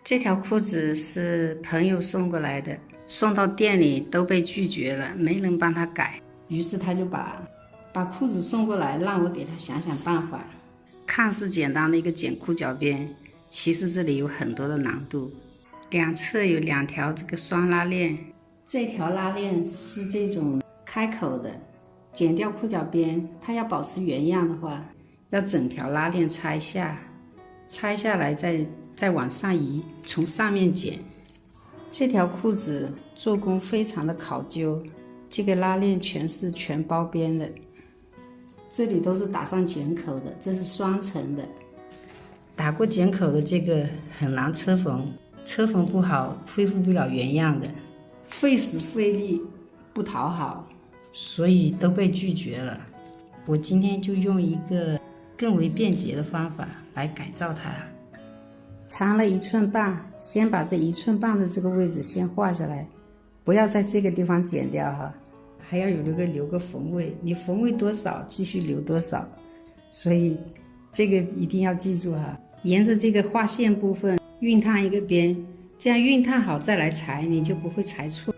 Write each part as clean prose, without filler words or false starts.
这条裤子是朋友送过来的，送到店里都被拒绝了，没人帮他改。于是他就把裤子送过来，让我给他想想办法。看似简单的一个剪裤脚边，其实这里有很多的难度。两侧有2条这个双拉链，这条拉链是这种开口的。剪掉裤脚边，它要保持原样的话，要整条拉链拆下来再往上移，从上面剪。这条裤子做工非常的考究，这个拉链全包边的，这里都是打上剪口的，这是双层的。打过剪口的这个很难车缝，车缝不好恢复不了原样的，费时费力不讨好，所以都被拒绝了。我今天就用一个更为便捷的方法来改造它。长了1寸半，先把这1寸半的这个位置先画下来，不要在这个地方剪掉哈，还要留个缝位，你缝位多少继续留多少，所以这个一定要记住哈。沿着这个画线部分熨烫一个边，这样熨烫好再来裁，你就不会裁错。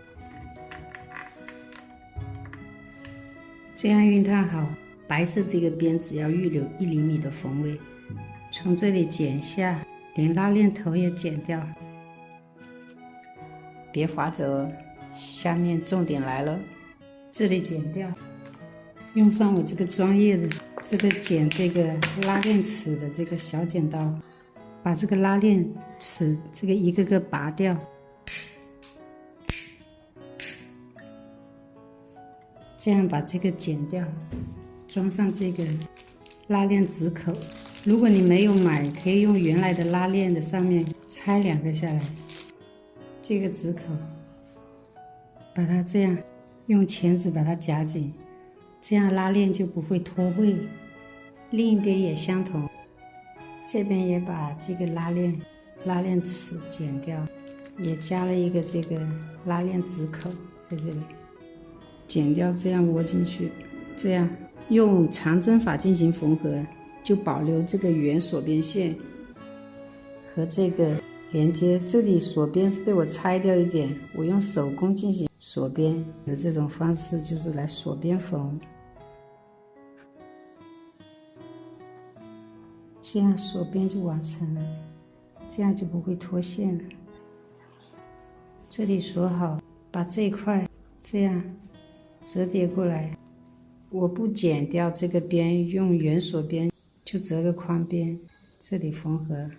这样熨烫好，白色这个边只要预留1厘米的缝位，从这里剪下，连拉链头也剪掉，别划走哦。下面重点来了，这里剪掉，用上我这个专业的剪这个拉链齿的这个小剪刀，把这个拉链齿这个一个个拔掉，这样把这个剪掉，装上这个拉链指口。如果你没有买，可以用原来的拉链的上面拆2个下来，这个指口把它这样用钳子把它夹紧，这样拉链就不会脱位。另一边也相同，这边也把这个拉链齿剪掉，也加了一个这个拉链指口在这里剪掉，这样窝进去，这样用长针法进行缝合，就保留这个原锁边线和这个连接。这里锁边是被我拆掉一点，我用手工进行锁边的这种方式，就是来锁边缝，这样锁边就完成了，这样就不会脱线了。这里锁好，把这一块这样折叠过来，我不剪掉这个边，用原锁边就折个宽边，这里缝合，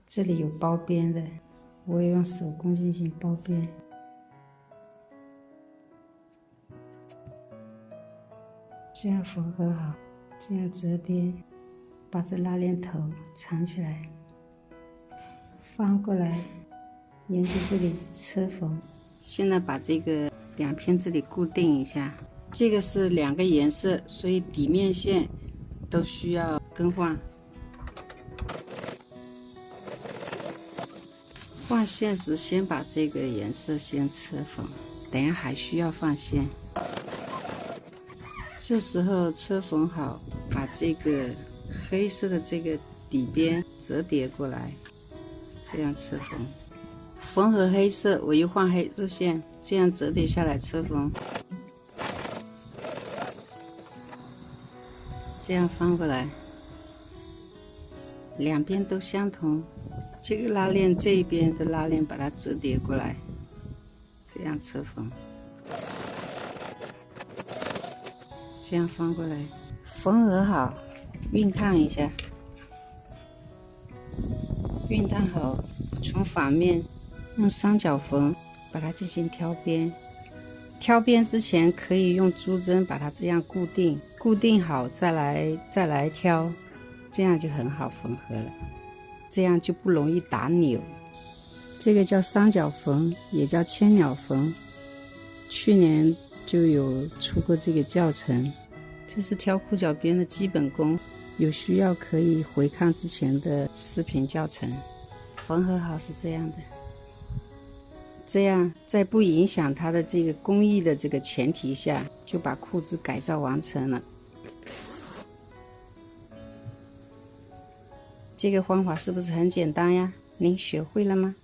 这里有包边的，我也用手工进行包边。这样缝合好，这样折边，把这拉链头藏起来，翻过来，沿着这里车缝。现在把这个2片这里固定一下，这个是2个颜色，所以底面线都需要更换。换线时先把这个颜色先车缝，等下还需要放线。这时候车缝好，把这个黑色的这个底边折叠过来，这样车缝。缝合黑色，我又换黑色线，这样折叠下来车缝。这样翻过来，2边都相同。这个拉链这一边的拉链把它折叠过来，这样车缝。这样翻过来，缝合好，熨烫一下。熨烫好，从反面用三角缝把它进行挑边。挑边之前可以用珠针把它这样固定，固定好再来挑，这样就很好缝合了，这样就不容易打扭。这个叫三角缝，也叫千鸟缝，去年就有出过这个教程。这是挑裤脚边的基本功，有需要可以回看之前的视频教程。缝合好是这样的，这样在不影响它的这个工艺的这个前提下，就把裤子改造完成了。这个方法是不是很简单呀？您学会了吗？